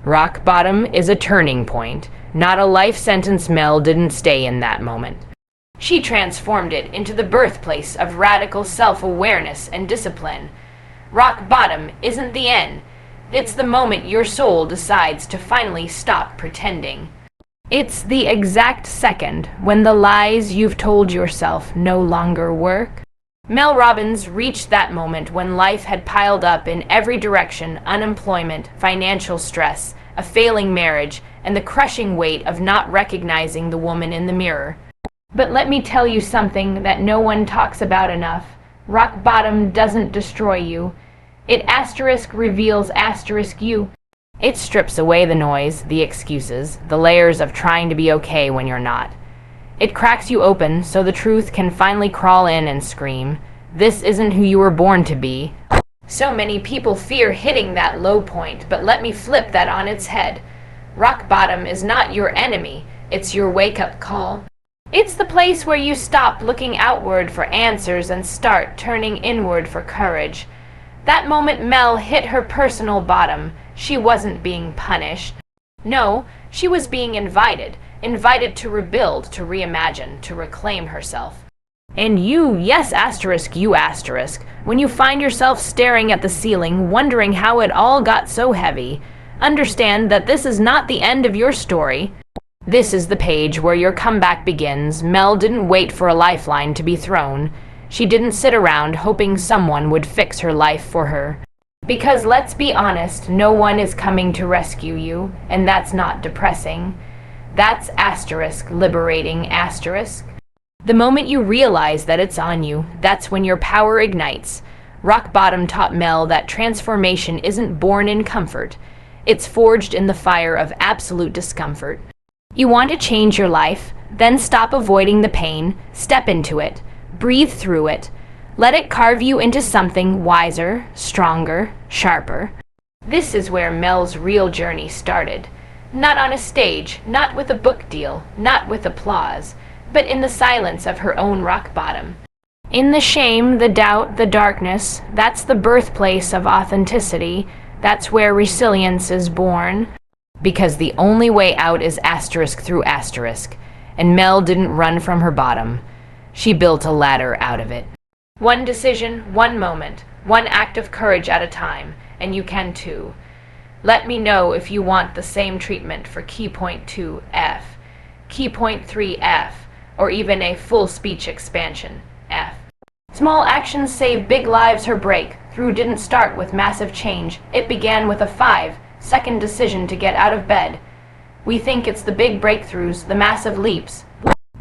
Rock bottom is a turning point, not a life sentence. Mel didn't stay in that moment. She transformed it into the birthplace of radical self-awareness and discipline. Rock bottom isn't the end. It's the moment your soul decides to finally stop pretending. It's the exact second when the lies you've told yourself no longer work. Mel Robbins reached that moment when life had piled up in every direction: unemployment, financial stress, a failing marriage, and the crushing weight of not recognizing the woman in the mirror. But let me tell you something that no one talks about enough. Rock bottom doesn't destroy you. It reveals you. It strips away the noise, the excuses, the layers of trying to be okay when you're not. It cracks you open so the truth can finally crawl in and scream, "This isn't who you were born to be." So many people fear hitting that low point, but let me flip that on its head. Rock bottom is not your enemy, it's your wake-up call. It's the place where you stop looking outward for answers and start turning inward for courage. That moment Mel hit her personal bottom, she wasn't being punished. No, she was being invited to rebuild, to reimagine, to reclaim herself. And you, yes you when you find yourself staring at the ceiling, wondering how it all got so heavy, understand that this is not the end of your story. This is the page where your comeback begins. Mel didn't wait for a lifeline to be thrown. She didn't sit around hoping someone would fix her life for her. Because let's be honest, no one is coming to rescue you, and that's not depressing. That's liberating. The moment you realize that it's on you, that's when your power ignites. Rock bottom taught Mel that transformation isn't born in comfort. It's forged in the fire of absolute discomfort. You want to change your life? Then stop avoiding the pain, step into it, breathe through it. Let it carve you into something wiser, stronger, sharper. This is where Mel's real journey started. Not on a stage, not with a book deal, not with applause, but in the silence of her own rock bottom. In the shame, the doubt, the darkness, that's the birthplace of authenticity. That's where resilience is born. Because the only way out is through asterisk. And Mel didn't run from her bottom. She built a ladder out of it. One decision, one moment, one act of courage at a time, and you can too. Let me know if you want the same treatment for key point 2F, key point 3F, or even a full speech expansion, F. Small actions save big lives. Her breakthrough didn't start with massive change. It began with a 5-second decision to get out of bed. We think it's the big breakthroughs, the massive leaps,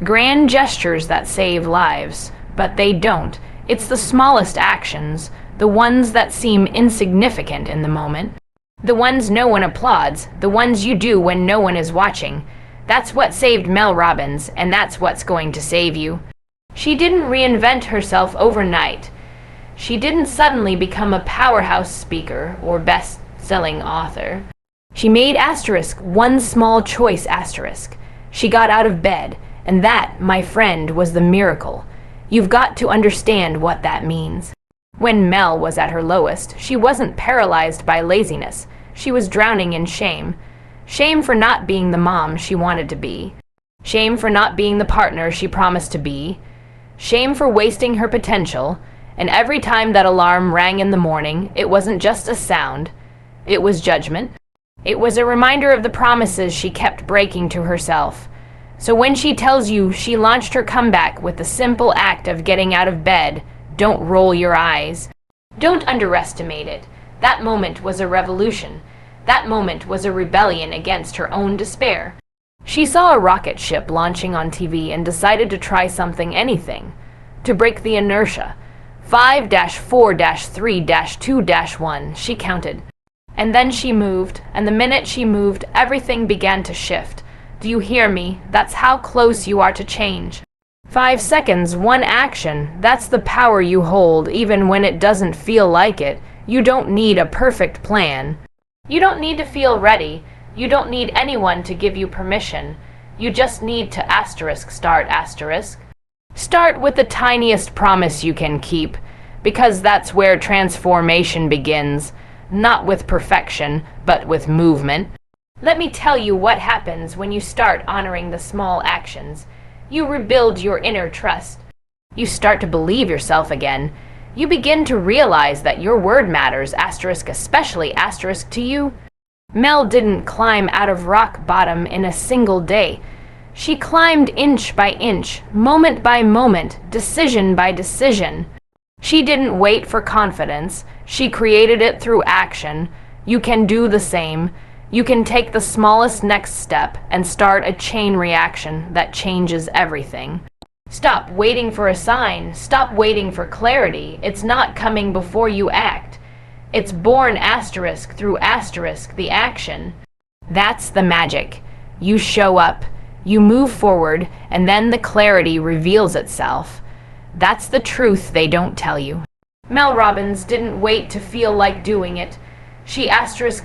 grand gestures that save lives, but they don't. It's the smallest actions, the ones that seem insignificant in the moment, the ones no one applauds, the ones you do when no one is watching. That's what saved Mel Robbins, and that's what's going to save you. She didn't reinvent herself overnight. She didn't suddenly become a powerhouse speaker or best-selling author. She made one small choice . She got out of bed, and that, my friend, was the miracle. You've got to understand what that means. When Mel was at her lowest, she wasn't paralyzed by laziness. She was drowning in shame. Shame for not being the mom she wanted to be. Shame for not being the partner she promised to be. Shame for wasting her potential. And every time that alarm rang in the morning, it wasn't just a sound. It was judgment. It was a reminder of the promises she kept breaking to herself. So when she tells you she launched her comeback with the simple act of getting out of bed, don't roll your eyes. Don't underestimate it. That moment was a revolution. That moment was a rebellion against her own despair. She saw a rocket ship launching on TV and decided to try anything, to break the inertia. 5-4-3-2-1, she counted. And then she moved, and the minute she moved, everything began to shift. Do you hear me? That's how close you are to change. 5 seconds, one action. That's the power you hold, even when it doesn't feel like it. You don't need a perfect plan. You don't need to feel ready. You don't need anyone to give you permission. You just need to start. Start with the tiniest promise you can keep, because that's where transformation begins. Not with perfection, but with movement. Let me tell you what happens when you start honoring the small actions. You rebuild your inner trust. You start to believe yourself again. You begin to realize that your word matters, especially to you. Mel didn't climb out of rock bottom in a single day. She climbed inch by inch, moment by moment, decision by decision. She didn't wait for confidence. She created it through action. You can do the same. You can take the smallest next step and start a chain reaction that changes everything. Stop waiting for a sign. Stop waiting for clarity. It's not coming before you act. It's born through the action. That's the magic. You show up, you move forward, and then the clarity reveals itself. That's the truth they don't tell you. Mel Robbins didn't wait to feel like doing it. She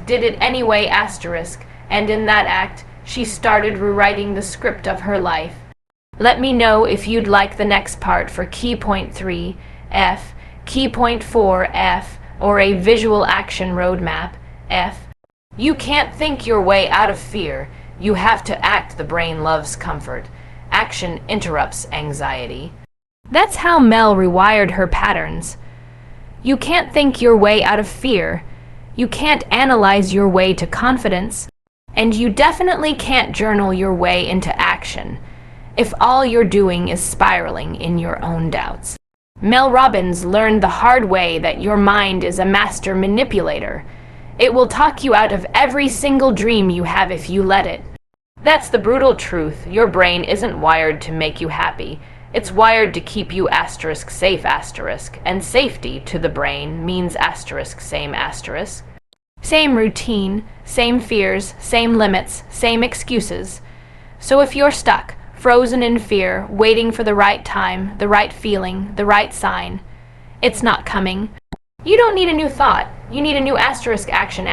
did it anyway, and in that act, she started rewriting the script of her life. Let me know if you'd like the next part for Key Point 3, F, Key Point 4, F, or a visual action roadmap, F. You can't think your way out of fear. You have to act. The brain loves comfort. Action interrupts anxiety. That's how Mel rewired her patterns. You can't think your way out of fear. You can't analyze your way to confidence. And you definitely can't journal your way into action if all you're doing is spiraling in your own doubts. Mel Robbins learned the hard way that your mind is a master manipulator. It will talk you out of every single dream you have if you let it. That's the brutal truth. Your brain isn't wired to make you happy. It's wired to keep you safe, and safety to the brain means same. Same routine, same fears, same limits, same excuses. So if you're stuck, frozen in fear, waiting for the right time, the right feeling, the right sign, it's not coming. You don't need a new thought. You need a new action.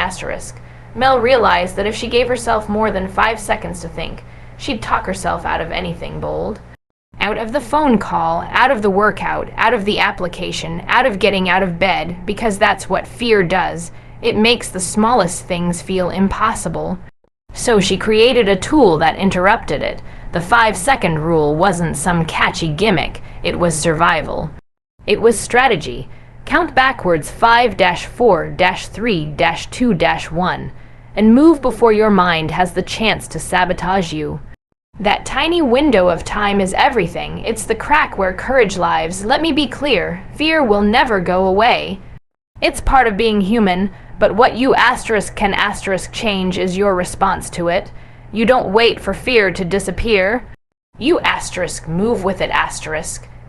Mel realized that if she gave herself more than 5 seconds to think, she'd talk herself out of anything bold. Out of the phone call, out of the workout, out of the application, out of getting out of bed, because that's what fear does. It makes the smallest things feel impossible. So she created a tool that interrupted it. The 5-second rule wasn't some catchy gimmick. It was survival. It was strategy. Count backwards 5-4-3-2-1 and move before your mind has the chance to sabotage you. That tiny window of time is everything. It's the crack where courage lives. Let me be clear. Fear will never go away. It's part of being human, but what you can change is your response to it. You don't wait for fear to disappear. You move with it.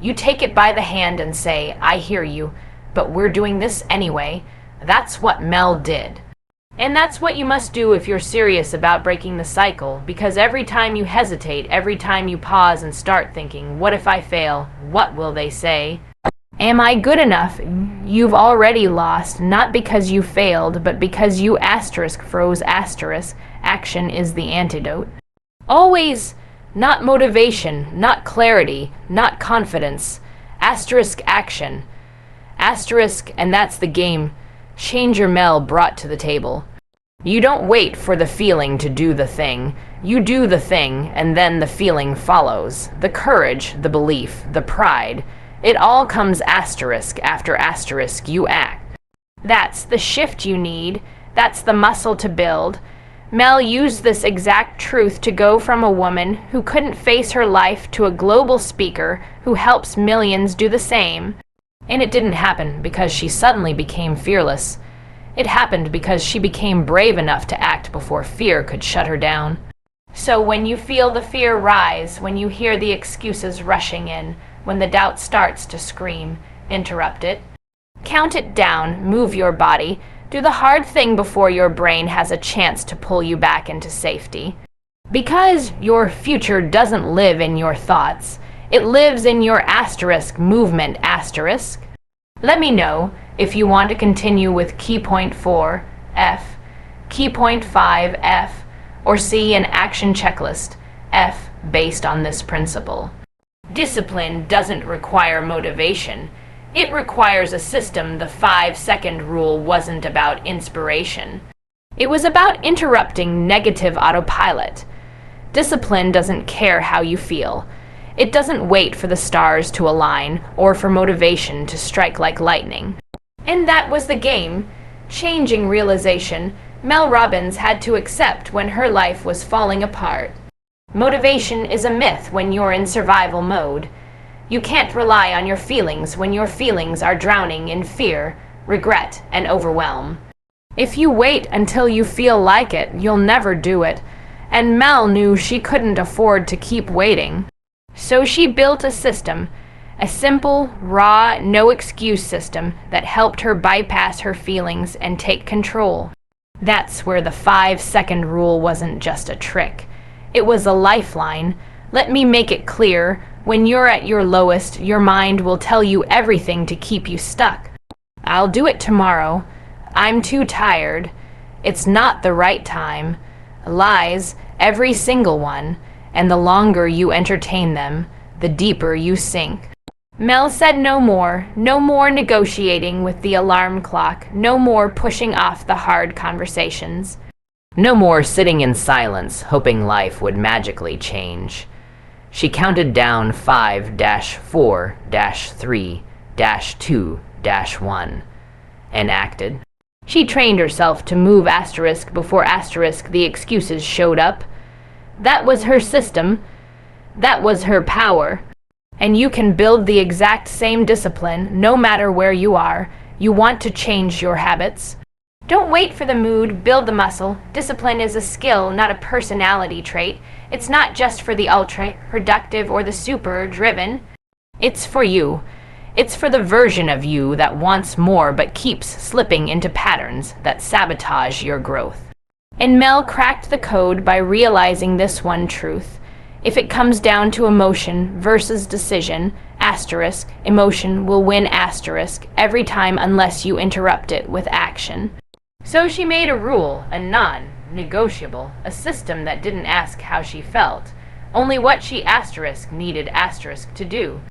You take it by the hand and say, I hear you, but we're doing this anyway. That's what Mel did. And that's what you must do if you're serious about breaking the cycle, because every time you hesitate, every time you pause and start thinking, what if I fail? What will they say? Am I good enough? You've already lost, not because you failed, but because you froze. Action is the antidote. Always, not motivation, not clarity, not confidence. Action. And that's the game Changer Mel brought to the table. You don't wait for the feeling to do the thing. You do the thing, and then the feeling follows. The courage, the belief, the pride. It all comes after you act. That's the shift you need. That's the muscle to build. Mel used this exact truth to go from a woman who couldn't face her life to a global speaker who helps millions do the same. And it didn't happen because she suddenly became fearless. It happened because she became brave enough to act before fear could shut her down. So when you feel the fear rise, when you hear the excuses rushing in, when the doubt starts to scream, interrupt it. Count it down, move your body, do the hard thing before your brain has a chance to pull you back into safety. Because your future doesn't live in your thoughts. It lives in your movement. Let me know if you want to continue with Key Point 4, F, Key Point 5, F, or see an action checklist, F, based on this principle. Discipline doesn't require motivation. It requires a system. The 5-second rule wasn't about inspiration. It was about interrupting negative autopilot. Discipline doesn't care how you feel. It doesn't wait for the stars to align or for motivation to strike like lightning. And that was the game-changing realization Mel Robbins had to accept when her life was falling apart. Motivation is a myth when you're in survival mode. You can't rely on your feelings when your feelings are drowning in fear, regret, and overwhelm. If you wait until you feel like it, you'll never do it. And Mel knew she couldn't afford to keep waiting. So she built a system, a simple, raw, no-excuse system that helped her bypass her feelings and take control. That's where the 5-second rule wasn't just a trick. It was a lifeline. Let me make it clear, when you're at your lowest, your mind will tell you everything to keep you stuck. I'll do it tomorrow. I'm too tired. It's not the right time. Lies, every single one, and the longer you entertain them, the deeper you sink. Mel said no more negotiating with the alarm clock, no more pushing off the hard conversations. No more sitting in silence, hoping life would magically change. She counted down 5-4-3-2-1 and acted. She trained herself to move asterisk before asterisk the excuses showed up. That was her system. That was her power. And you can build the exact same discipline no matter where you are. You want to change your habits. Don't wait for the mood, build the muscle. Discipline is a skill, not a personality trait. It's not just for the ultra-productive or the super-driven. It's for you. It's for the version of you that wants more but keeps slipping into patterns that sabotage your growth. And Mel cracked the code by realizing this one truth. If it comes down to emotion versus decision, asterisk, emotion will win asterisk every time unless you interrupt it with action. So she made a rule, a non-negotiable, a system that didn't ask how she felt, only what she asterisk needed asterisk to do.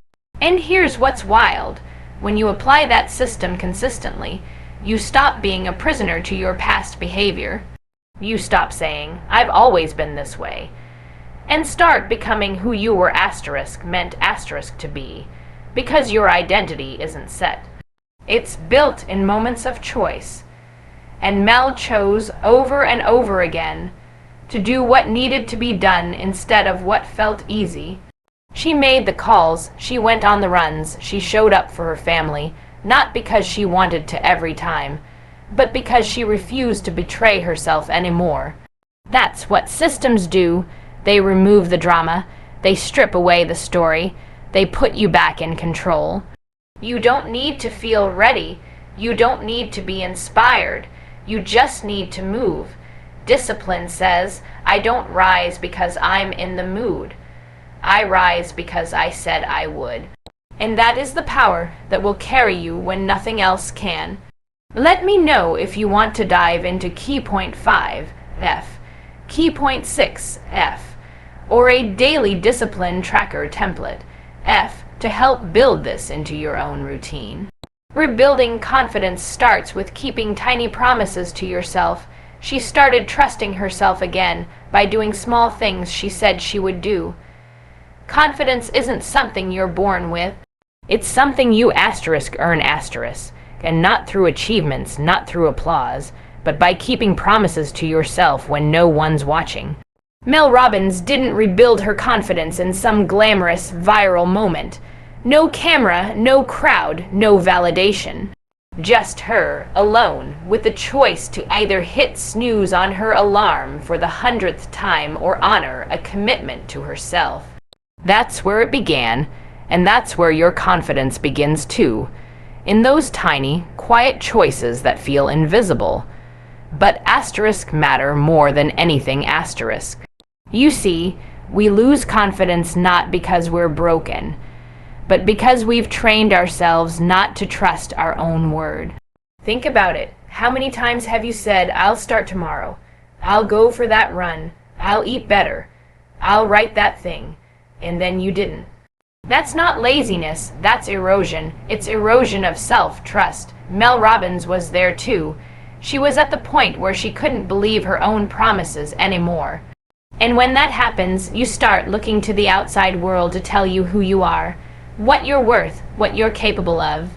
And here's what's wild. When you apply that system consistently, you stop being a prisoner to your past behavior. You stop saying, I've always been this way, and start becoming who you were asterisk meant asterisk to be, because your identity isn't set. It's built in moments of choice, and Mel chose over and over again to do what needed to be done instead of what felt easy. She made the calls, she went on the runs, she showed up for her family, not because she wanted to every time, but because she refused to betray herself anymore. That's what systems do. They remove the drama, they strip away the story, they put you back in control. You don't need to feel ready, you don't need to be inspired, you just need to move. Discipline says, I don't rise because I'm in the mood. I rise because I said I would. And that is the power that will carry you when nothing else can. Let me know if you want to dive into Key Point 5, F, Key Point 6, F, or a daily discipline tracker template, F, to help build this into your own routine. Rebuilding confidence starts with keeping tiny promises to yourself. She started trusting herself again by doing small things she said she would do. Confidence isn't something you're born with. It's something you asterisk earn asterisk. And not through achievements, not through applause, but by keeping promises to yourself when no one's watching. Mel Robbins didn't rebuild her confidence in some glamorous, viral moment. No camera, no crowd, no validation. Just her, alone, with the choice to either hit snooze on her alarm for the 100th time or honor a commitment to herself. That's where it began, and that's where your confidence begins too. In those tiny, quiet choices that feel invisible. But asterisk matter more than anything asterisk. You see, we lose confidence not because we're broken, but because we've trained ourselves not to trust our own word. Think about it. How many times have you said, I'll start tomorrow, I'll go for that run, I'll eat better, I'll write that thing, and then you didn't? That's not laziness, that's erosion. It's erosion of self-trust. Mel Robbins was there too. She was at the point where she couldn't believe her own promises anymore. And when that happens, you start looking to the outside world to tell you who you are, what you're worth, what you're capable of.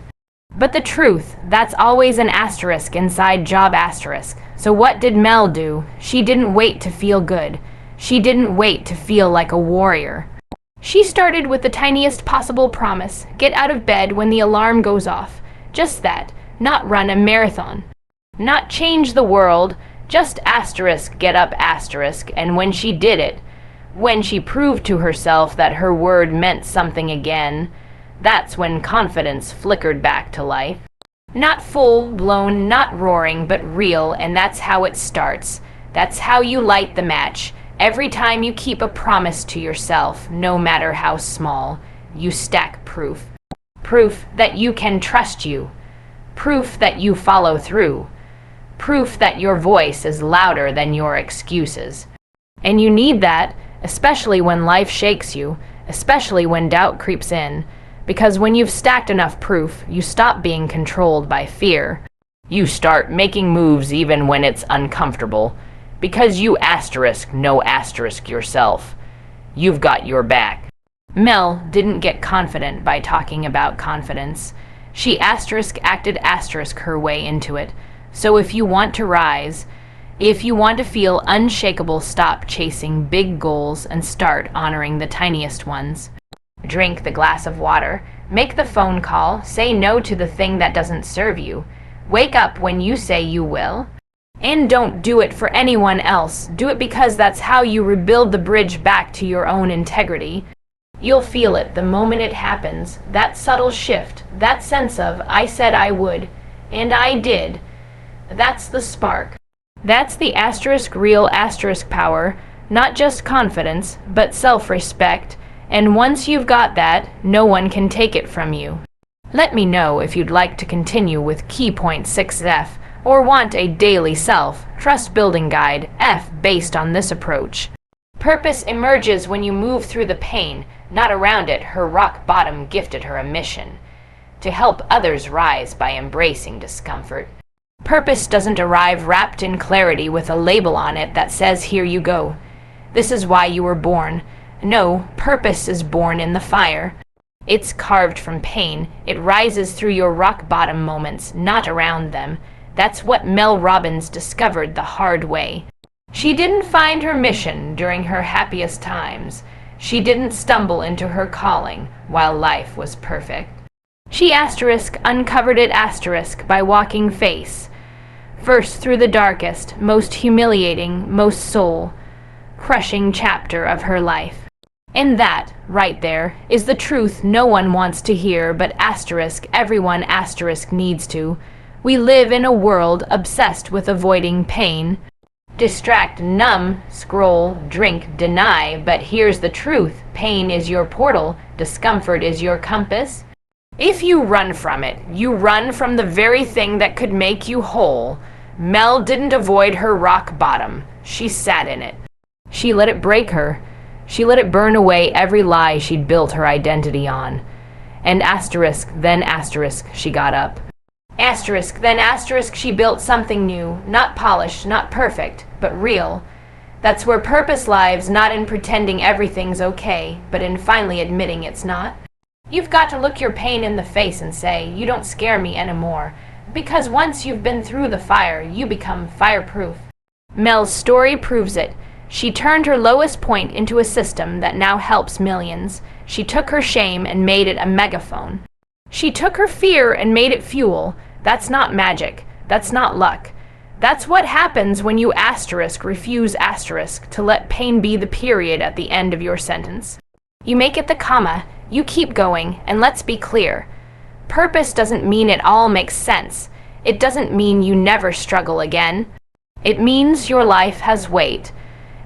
But the truth, that's always an asterisk inside job asterisk. So what did Mel do? She didn't wait to feel good. She didn't wait to feel like a warrior. She started with the tiniest possible promise. Get out of bed when the alarm goes off. Just that. Not run a marathon. Not change the world. Just asterisk, get up asterisk. And when she did it, when she proved to herself that her word meant something again, that's when confidence flickered back to life. Not full-blown, not roaring, but real, and that's how it starts. That's how you light the match. Every time you keep a promise to yourself, no matter how small, you stack proof. Proof that you can trust you. Proof that you follow through. Proof that your voice is louder than your excuses. And you need that, especially when life shakes you, especially when doubt creeps in. Because when you've stacked enough proof, you stop being controlled by fear. You start making moves even when it's uncomfortable. Because you asterisk, no asterisk yourself. You've got your back. Mel didn't get confident by talking about confidence. She asterisk acted asterisk her way into it. So if you want to rise, if you want to feel unshakable, stop chasing big goals and start honoring the tiniest ones. Drink the glass of water, make the phone call, say no to the thing that doesn't serve you. Wake up when you say you will. And don't do it for anyone else. Do it because that's how you rebuild the bridge back to your own integrity. You'll feel it the moment it happens, that subtle shift, that sense of, I said I would, and I did. That's the spark. That's the asterisk real asterisk power, not just confidence, but self-respect. And once you've got that, no one can take it from you. Let me know if you'd like to continue with Key Point 6F or want a daily self-trust building guide F based on this approach. Purpose emerges when you move through the pain, not around it. Her rock bottom gifted her a mission to help others rise by embracing discomfort. Purpose doesn't arrive wrapped in clarity with a label on it that says, here you go. This is why you were born. No, purpose is born in the fire. It's carved from pain. It rises through your rock bottom moments, not around them. That's what Mel Robbins discovered the hard way. She didn't find her mission during her happiest times. She didn't stumble into her calling while life was perfect. She asterisk uncovered it asterisk by walking face first through the darkest, most humiliating, most soul-crushing chapter of her life. And that, right there, is the truth no one wants to hear, but asterisk everyone asterisk needs to. We live in a world obsessed with avoiding pain. Distract, numb, scroll, drink, deny, but here's the truth. Pain is your portal, discomfort is your compass. If you run from it, you run from the very thing that could make you whole. Mel didn't avoid her rock bottom. She sat in it. She let it break her. She let it burn away every lie she'd built her identity on. And asterisk, then asterisk, she got up. Asterisk, then asterisk, she built something new, not polished, not perfect, but real. That's where purpose lives, not in pretending everything's okay, but in finally admitting it's not. You've got to look your pain in the face and say, you don't scare me anymore, because once you've been through the fire, you become fireproof. Mel's story proves it. She turned her lowest point into a system that now helps millions. She took her shame and made it a megaphone. She took her fear and made it fuel. That's not magic. That's not luck. That's what happens when you asterisk refuse asterisk to let pain be the period at the end of your sentence. You make it the comma. You keep going, and let's be clear. Purpose doesn't mean it all makes sense. It doesn't mean you never struggle again. It means your life has weight.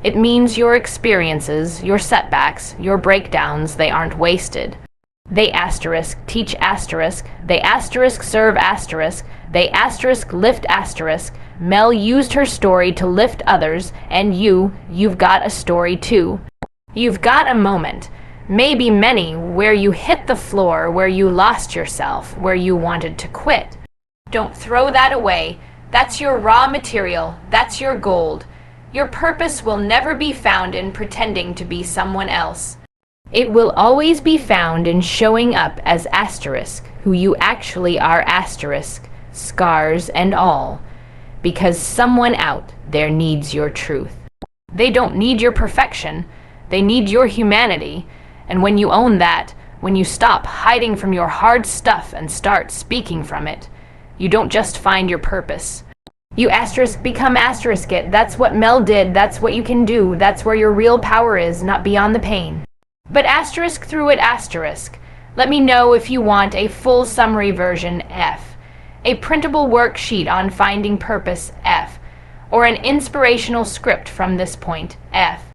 It means your experiences, your setbacks, your breakdowns, they aren't wasted. They asterisk teach asterisk. They asterisk serve asterisk. They asterisk lift asterisk. Mel used her story to lift others, and you've got a story too. You've got a moment, maybe many, where you hit the floor, where you lost yourself, where you wanted to quit. Don't throw that away. That's your raw material. That's your gold. Your purpose will never be found in pretending to be someone else. It will always be found in showing up as asterisk, who you actually are asterisk, scars and all. Because someone out there needs your truth. They don't need your perfection. They need your humanity. And when you own that, when you stop hiding from your hard stuff and start speaking from it, you don't just find your purpose. You asterisk become asterisk it. That's what Mel did. That's what you can do. That's where your real power is, not beyond the pain. But asterisk through it asterisk. Let me know if you want a full summary version F, a printable worksheet on finding purpose F, or an inspirational script from this point F.